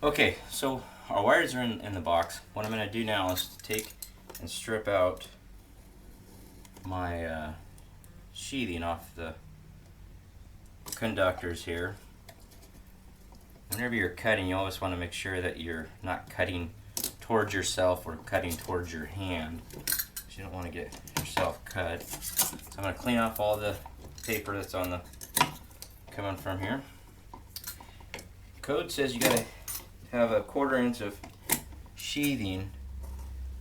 Okay, so our wires are in the box. What I'm going to do now is take and strip out my sheathing off the conductors here. Whenever you're cutting, you always want to make sure that you're not cutting towards yourself or cutting towards your hand, because you don't want to get yourself cut. So I'm going to clean off all the paper that's on the coming from here. Code says you got to have a 1/4 inch of sheathing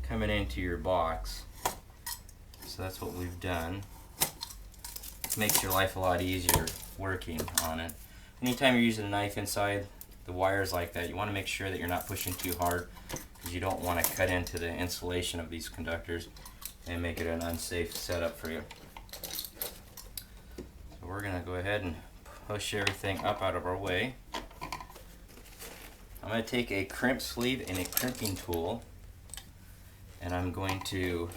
coming into your box. So that's what we've done. It makes your life a lot easier working on it. Anytime you're using a knife inside the wires like that, you want to make sure that you're not pushing too hard, because you don't want to cut into the insulation of these conductors and make it an unsafe setup for you. So we're going to go ahead and push everything up out of our way. I'm going to take a crimp sleeve and a crimping tool, and I'm going to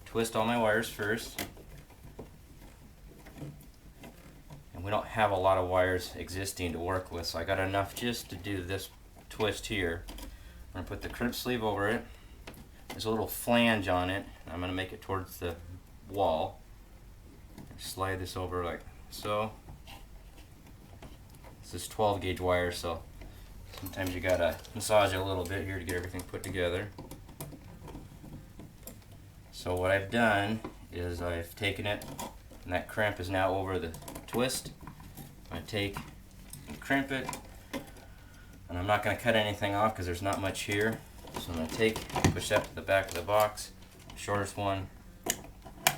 twist all my wires first. And we don't have a lot of wires existing to work with, so I got enough just to do this twist here. I'm going to put the crimp sleeve over it. There's a little flange on it. I'm going to make it towards the wall. Slide this over like so. This is 12 gauge wire, so sometimes you gotta massage it a little bit here to get everything put together. So what I've done is I've taken it, and that crimp is now over the twist. I'm going to take and crimp it, and I'm not going to cut anything off because there's not much here. So I'm going to take, push that to the back of the box, shortest one,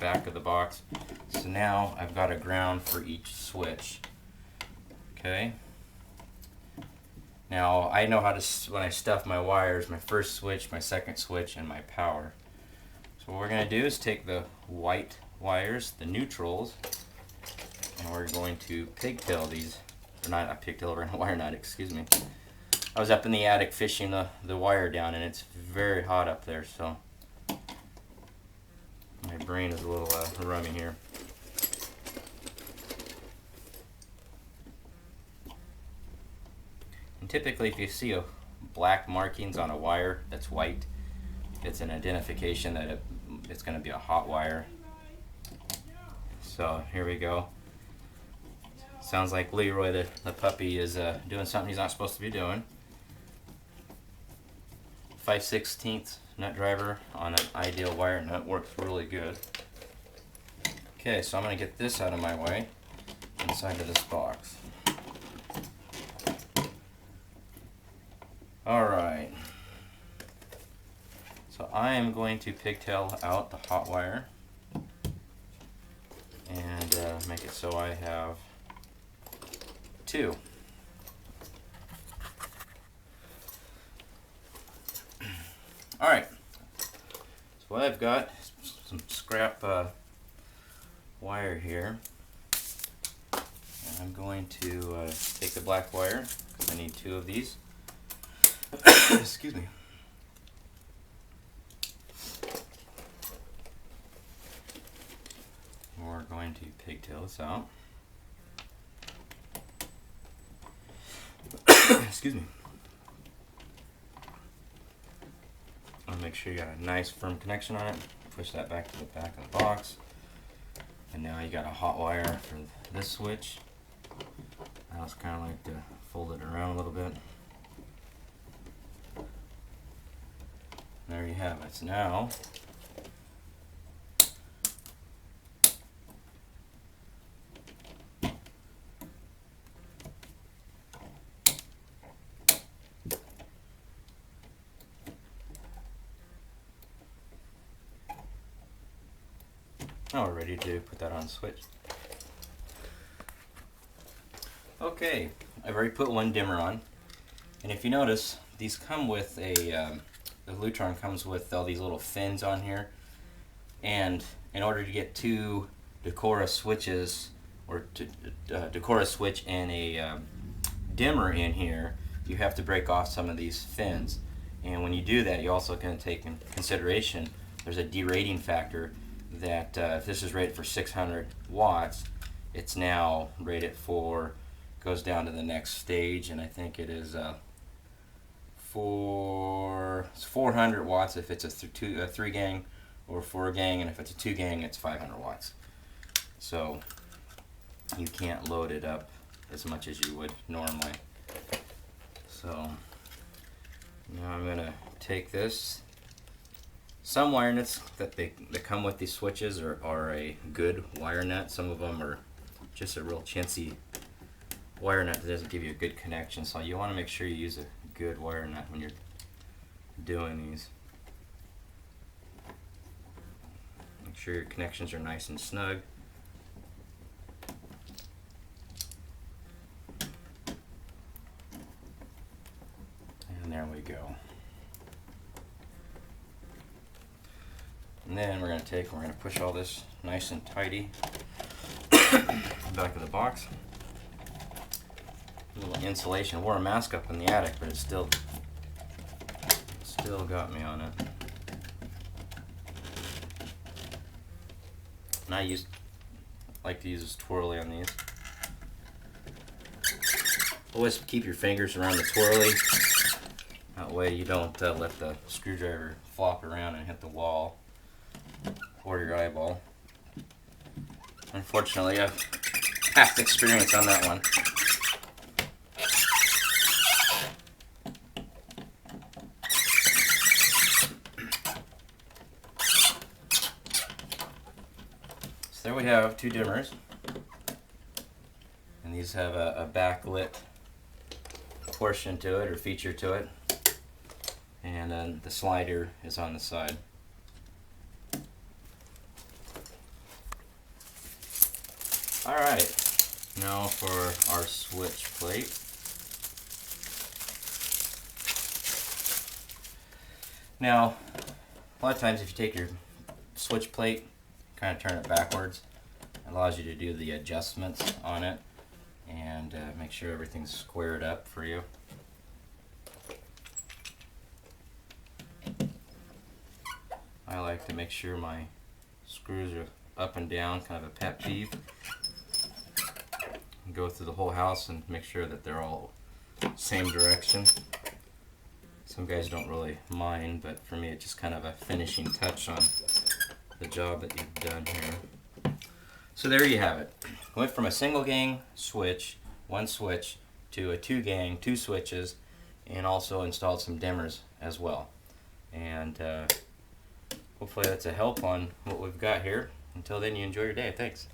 back of the box. So now I've got a ground for each switch. Okay. Now I know how to, when I stuff my wires, my first switch, my second switch, and my power. So what we're going to do is take the white wires, the neutrals, and we're going to pigtail these, or not a pigtail, or a wire knot, excuse me. I was up in the attic fishing the wire down, and it's very hot up there, so my brain is a little rummy here. And typically if you see black markings on a wire that's white, it's an identification that it's going to be a hot wire. So here we go. Sounds like Leroy the puppy is doing something he's not supposed to be doing. 5/16 nut driver on an ideal wire nut works really good. Okay, so I'm going to get this out of my way inside of this box. Alright, so I am going to pigtail out the hot wire and make it so I have 2. Alright, so what I've got is some scrap wire here, and I'm going to take the black wire, because I need 2 of these. Excuse me. We're going to pigtail this out. Excuse me. I'll make sure you got a nice firm connection on it. Push that back to the back of the box. And now you got a hot wire for this switch. Now it's kind of like to fold it around a little bit. There you have it. So now we're ready to put that on the switch. Okay, I've already put one dimmer on, and if you notice, these come with a the Lutron comes with all these little fins on here, and in order to get 2 Decora switches, or Decora switch and a dimmer in here, you have to break off some of these fins. And when you do that, you also can take in consideration there's a derating factor that if this is rated for 600 watts, it's now rated for, goes down to the next stage, and I think it is it's 400 watts if it's a 3 gang or 4 gang, and if it's a 2 gang it's 500 watts. So you can't load it up as much as you would normally. So now I'm gonna take this. Some wire nets that come with these switches are a good wire net. Some of them are just a real chintzy wire net that doesn't give you a good connection. So you want to make sure you use a good wire net when you're doing these. Make sure your connections are nice and snug. And there we go. And then we're going to push all this nice and tidy back of the box. A little insulation. I wore a mask up in the attic, but it still got me on it. And I like to use this twirly on these. Always keep your fingers around the twirly. That way you don't let the screwdriver flop around and hit the wall or your eyeball. Unfortunately, I've past experience on that one. So there we have 2 dimmers, and these have a backlit portion to it, or feature to it, and then the slider is on the side. Alright, now for our switch plate. Now, a lot of times if you take your switch plate, kind of turn it backwards, it allows you to do the adjustments on it and make sure everything's squared up for you. I like to make sure my screws are up and down, kind of a pet peeve. Go through the whole house and make sure that they're all same direction. Some guys don't really mind, but for me it's just kind of a finishing touch on the job that you've done here. So there you have it. Went from a single gang switch, 1 switch, to a 2 gang, 2 switches, and also installed some dimmers as well. And hopefully that's a help on what we've got here. Until then, you enjoy your day. Thanks.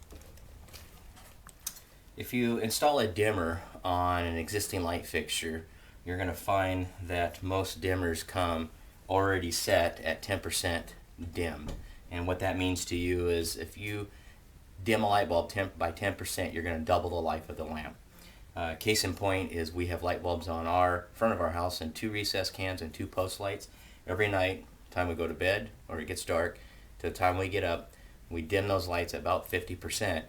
If you install a dimmer on an existing light fixture, you're going to find that most dimmers come already set at 10% dim. And what that means to you is if you dim a light bulb by 10%, you're going to double the life of the lamp. Case in point is we have light bulbs on our front of our house and 2 recessed cans and 2 post lights. Every night, time we go to bed or it gets dark, to the time we get up, we dim those lights at about 50%.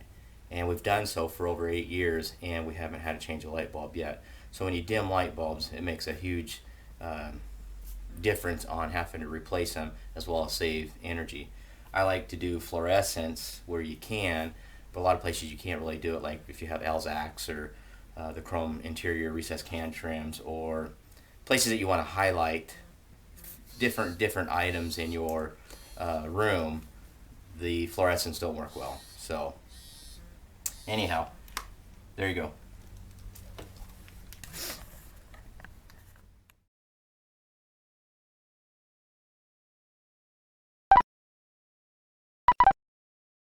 And we've done so for over 8 years, and we haven't had to change a light bulb yet. So when you dim light bulbs, it makes a huge difference on having to replace them, as well as save energy. I like to do fluorescence where you can, but a lot of places you can't really do it, like if you have Alzacs or the chrome interior recessed can trims, or places that you want to highlight different items in your room. The fluorescents don't work well. So anyhow, there you go.